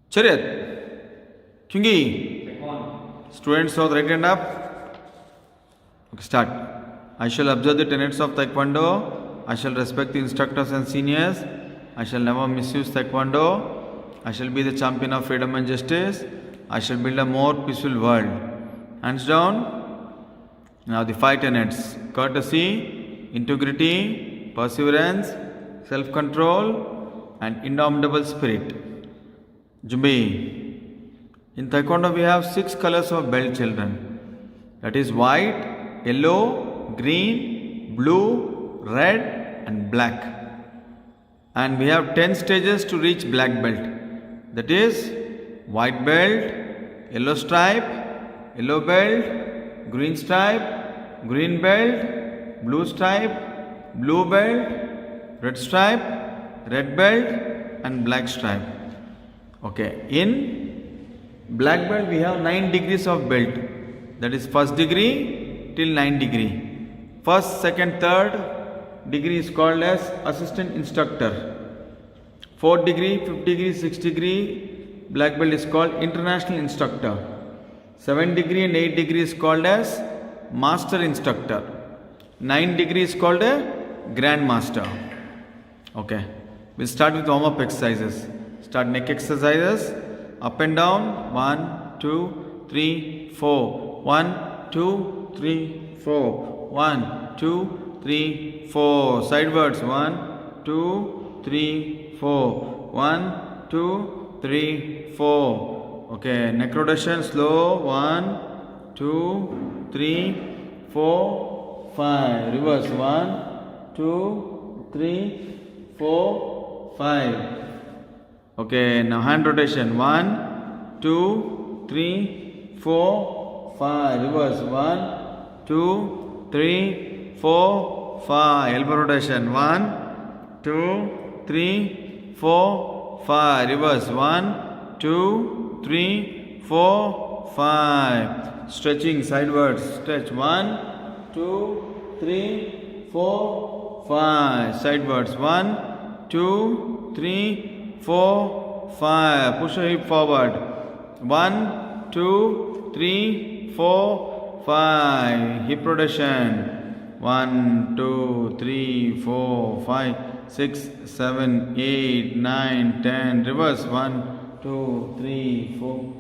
Chariot. Chungi. Students of the right hand up. Okay, start. I shall observe the tenets of Taekwondo. I shall respect the instructors and seniors. I shall never misuse Taekwondo. I shall be the champion of freedom and justice. I shall build a more peaceful world. Hands down. Now the 5 tenets: courtesy, integrity, perseverance, self-control, and indomitable spirit. Jumbi. In Taekwondo we have 6 colors of belt, children. That is white, yellow, green, blue, red and black. And we have 10 stages to reach black belt. That is white belt, yellow stripe, yellow belt, green stripe, green belt, blue stripe, blue belt, red stripe, red belt and black stripe. Okay, in black belt we have 9 degrees of belt. That is first degree till 9 degree. First, second, third degree is called as assistant instructor. 4th degree, 5th degree, 6th degree black belt is called international instructor. 7th degree and 8th degree is called as master instructor. 9th degree is called a grand master. Okay, we'll start with warm up exercises. Start neck exercises. Up and down. 1, 2, 3, 4. 1, 2, 3, 4. 1, 2, 3, 4. Sidewards. 1, 2, 3, 4. 1, 2, 3, 4. Okay, neck rotation slow. 1, 2, 3, 4, 5. Reverse. 1, 2, 3, 4, 5. Okay, now hand rotation. 1, 2, 3, 4, 5. Reverse. 1, 2, 3, 4, 5. Elbow rotation. 1, 2, 3, 4, 5. Reverse. 1, 2, 3, 4, 5. Stretching sidewards. Stretch. 1, 2, 3, 4, 5. Sidewards. 1, 2, 3, 4, 5. Push your hip forward. 1, 2, 3, 4, 5. Hip rotation. 1, 2, 3, 4, 5, 6, 7, 8, 9, 10. Reverse. 1, 2, 3, 4,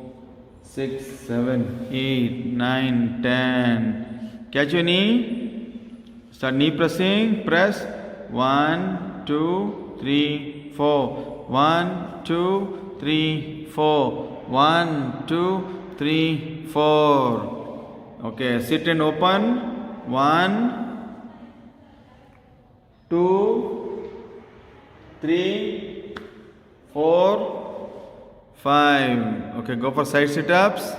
6, 7, 8, 9, 10. Catch your knee. Start knee pressing. Press. 1, 2, 3, 4. 1, 2, 3, 4. 1, 2, 3, 4. Okay, sit and open. 1, 2, 3, 4, 5. Okay, go for side sit-ups.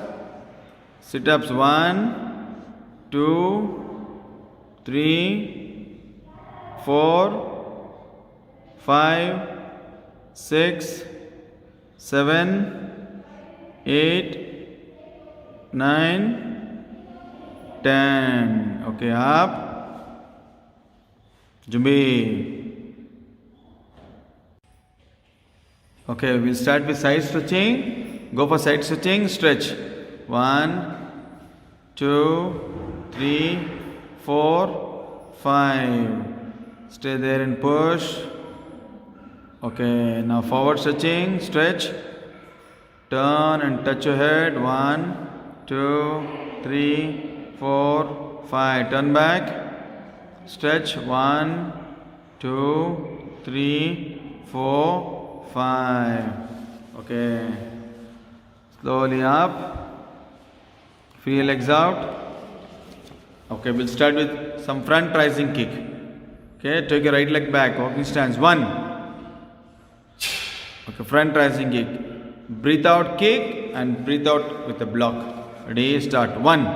Sit-ups. 1, 2, 3, 4, 5, 6, 7, 8, 9, 10. Okay, up. Jumbi. Okay, we'll start with side stretching. Go for side stretching. Stretch. 1, 2, 3, 4, 5. Stay there and push. Okay, now forward stretching. Stretch. Turn and touch your head. 1, 2, 3, 4, 5. Turn back. Stretch. 1, 2, 3, 4, 5. Okay. Slowly up. Free your legs out. Okay, we'll start with some front rising kick. Okay, take your right leg back. Walking stance. 1. Okay, front rising kick. Breathe out, kick and breathe out with a block. Ready, start. 1,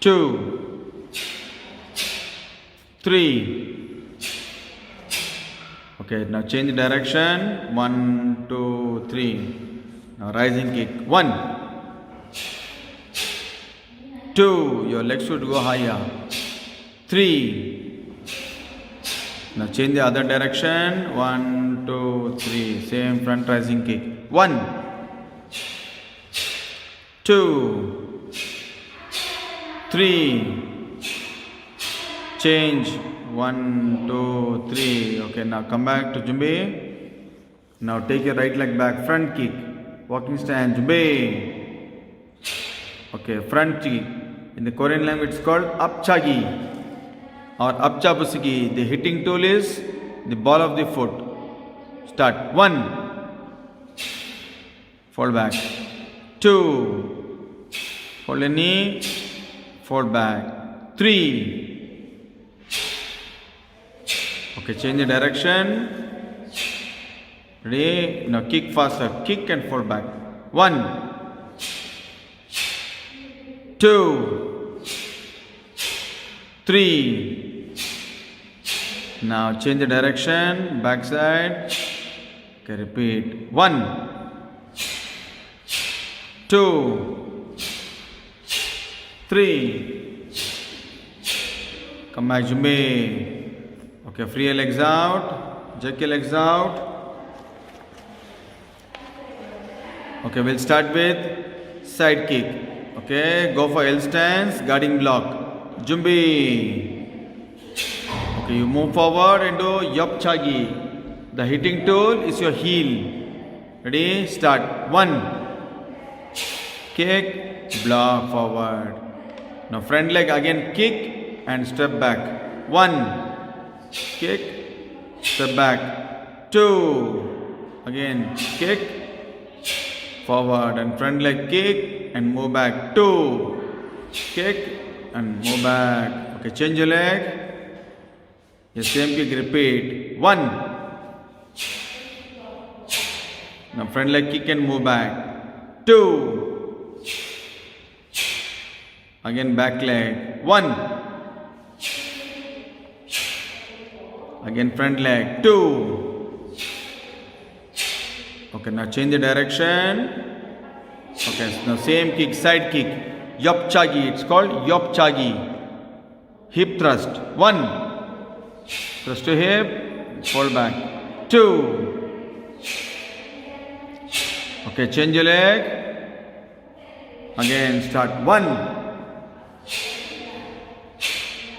2, 3. Okay, now change direction. 1, 2, 3. Now rising kick. 1, 2. Your legs should go higher. 3. Now change the other direction. 1, 2, 3. Same front rising kick. 1, 2, 3. Change. 1, 2, 3. Okay, now come back to Jumbe. Now take your right leg back. Front kick. Walking stance. Jumbe. Okay, front kick. In the Korean language, it's called Apchagi or Apchabusugi. The hitting tool is the ball of the foot. Start. 1. Fall back. 2. Hold the knee. Fall back. 3. Okay, change the direction. Ready? Now kick faster. Kick and fall back. 1, 2, 3. Now change the direction. Backside. Okay, repeat. 1, 2, 3. Come back, Jumbe. Okay, free your legs out. Jerk your legs out. Okay, we'll start with side kick. Okay, go for L stance, guarding block. Jumbe. Okay, you move forward into Yapchagi. The hitting tool is your heel. Ready? Start. 1. Kick, block forward. Now front leg again, kick and step back. 1. Kick, step back. 2. Again, kick, forward and front leg kick and move back. 2. Kick and move back. Okay, change your leg. The same kick, repeat. 1. Now front leg kick and move back. 2. Again back leg. 1. Again front leg. 2. Okay, now change the direction. Okay, now same kick, side kick. Yapchagi. It's called Yapchagi. Hip thrust. 1. Thrust to hip. Fall back. 2. Okay, change your leg. Again, start. 1,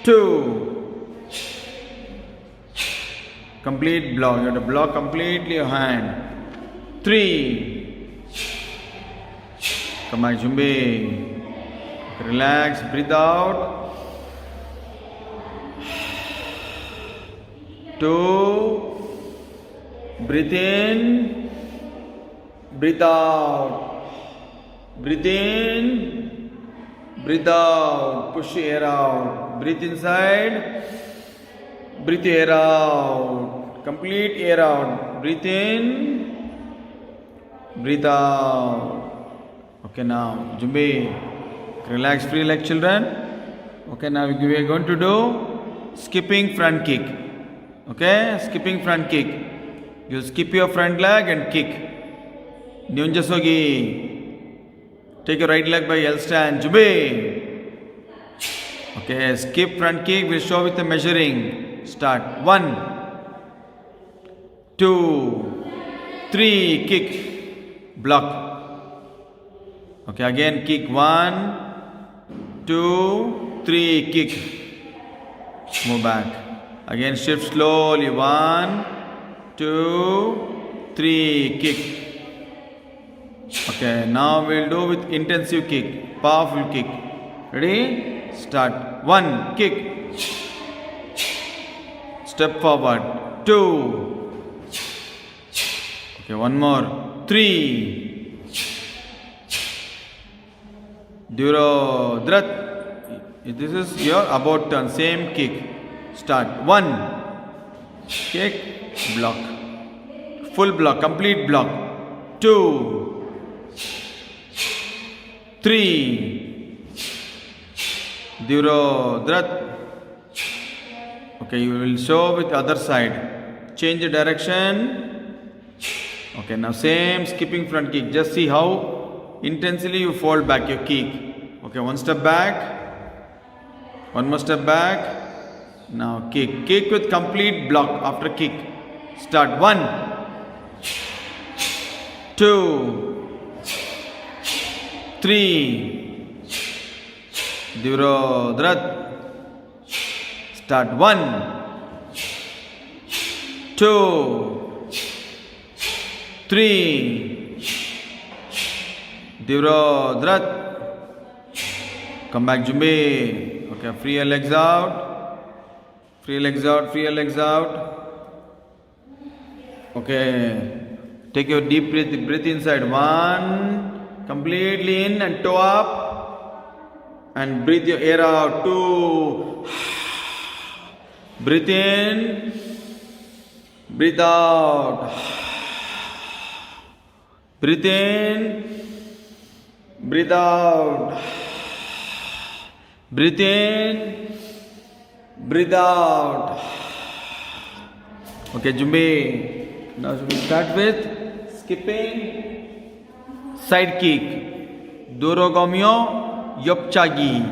2. Complete block. You have to block completely your hand. 3. Come back, Jumbe. Relax, breathe out. 2. Breathe in. Breathe out. Breathe in. Breathe out. Push the air out. Breathe inside. Breathe air out. Complete air out. Breathe in. Breathe out. Okay, now Jumbe. Relax, free like children. Okay, now we are going to do skipping front kick. Okay, skipping front kick. You skip your front leg and kick. Nyunjasogi. Take your right leg by L stand. Jumbe. Okay, skip front kick. We'll show with the measuring. Start. 1, 2, 3. Kick. Block. Okay, again kick. 1, 2, 3. Kick. Move back. Again shift slowly. 1, 2, 3. Kick. Okay, now we'll do with intensive kick. Powerful kick. Ready? Start. 1. Kick. Step forward. 2. Okay, one more. 3. Duro Drat. This is your about turn. Same kick. Start. 1. Kick. Block. Full block. Complete block. 2. 3. Duro Drat. Okay, you will show with the other side. Change the direction. Okay, now same skipping front kick. Just see how intensely you fold back your kick. Okay, one step back. One more step back. Now kick. Kick with complete block after kick. Start. 1. 2, 3. Divrodrat. Start 1, 2, 3. Divrodrat. Come back, Jumbe. Okay, free your legs out. Free your legs out, free your legs out. Okay. Take your deep breath inside. 1. Completely in and toe up. And breathe your air out. 2. Breathe in. Breathe out. Breathe in. Breathe out. Breathe in. Breathe out. Okay, Jumbe. Now we start with skipping side kick. Dorogomyo Yopchagi.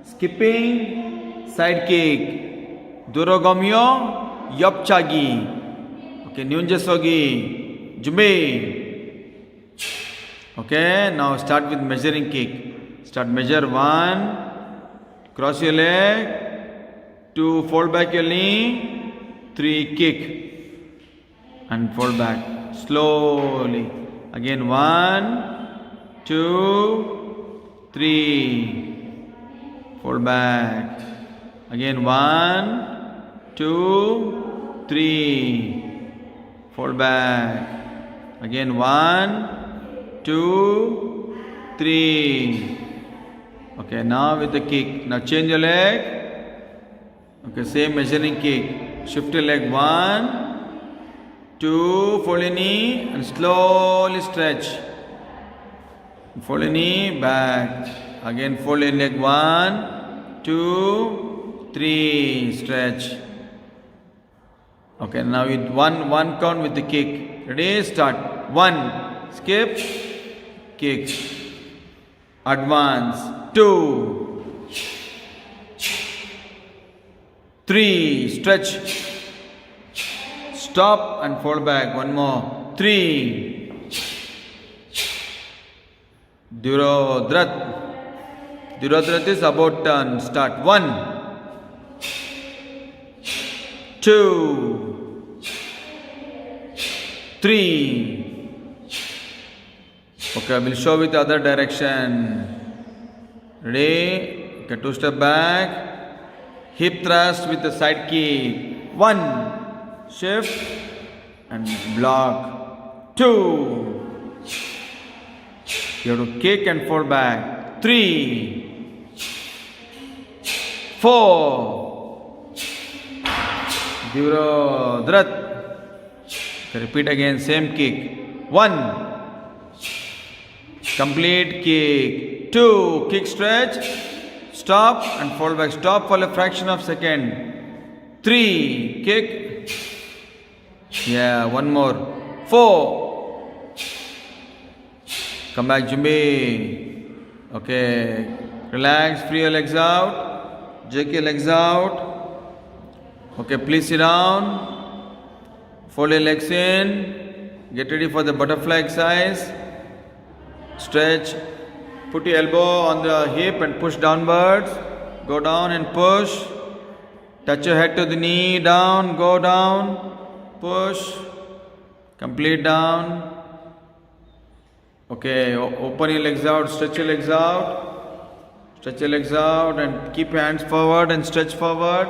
Skipping side kick. Dorogomyo Yopchagi. Okay, Nyunjasogi. Jumbe. Okay, now start with measuring kick. Start measure 1. Cross your leg. 2. Fold back your knee. 3. Kick. And fold back. Slowly. Again 1, 2, 3. Fold back. Again 1, 2, 3. Fold back. Again 1, 2, 3. Okay, now with the kick. Now change your leg. Okay, same measuring kick. Shift your leg 1, 2, fold your knee and slowly stretch. Fold your knee back. Again fold your leg 1, 2, 3. Stretch. Okay, now with one count with the kick. Ready? Start. 1. Skip. Kick. Advance. 2, 3. Stretch. Stop and fold back. One more. 3. Divrodrat. Divrodrat is about turn. Start. 1, 2, 3. Okay, I will show with the other direction. Ready? Okay, 2 step back. Hip thrust with the side kick. 1. Shift and block. 2. You have to kick and fall back. 3, 4. Divrodrat. Repeat again, same kick. 1. Complete kick. 2. Kick stretch. Stop and fall back. Stop for a fraction of second. 3. Kick. Yeah, one more. 4. Come back, Jumbe. Okay. Relax. Free your legs out. Jerk your legs out. Okay, please sit down. Fold your legs in. Get ready for the butterfly exercise. Stretch. Put your elbow on the hip and push downwards. Go down and push. Touch your head to the knee. Down. Go down. Push. Complete down. Okay. Open your legs out. Stretch your legs out. Stretch your legs out and keep your hands forward and stretch forward.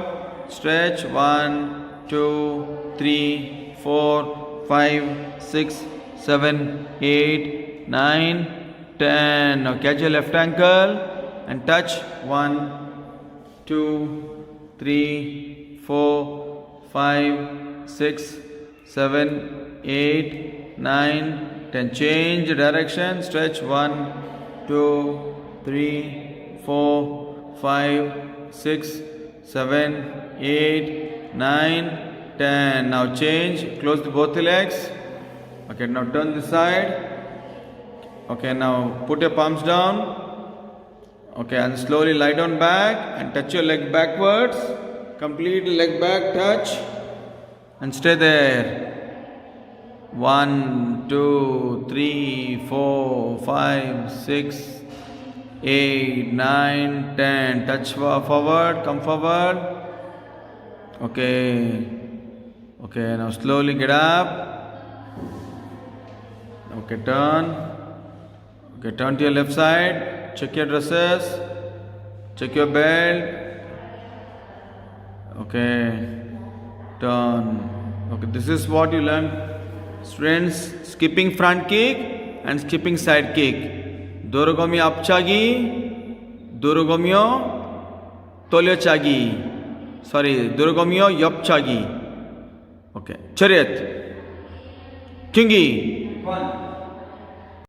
Stretch. 1, 2, 3, 4, 5, 6, 7, 8, 9, 10. Now catch your left ankle and touch. 1, 2, 3, 4, 5, 6, 7, 8, 9, 10. Change direction. Stretch. 1, 2, 3, 4, 5, 6, 7, 8, 9, 10. Now change. Close both the legs. Okay, now turn this side. Okay, now put your palms down. Okay, and slowly lie down back and touch your leg backwards. Complete leg back touch and stay there. 1, 2, 3, 4, 5, 6, 8, 9, 10. Touch forward, come forward. Okay. Okay, now slowly get up. Okay, turn. Okay, turn to your left side. Check your dresses. Check your belt. Okay, turn. Okay, this is what you learn, students. Skipping front kick and skipping side kick. Dorogomyo apchagi, dorogomyo tolyochagi. Sorry, dorogomyo yopchagi. Okay, chariot. Kingi. 1,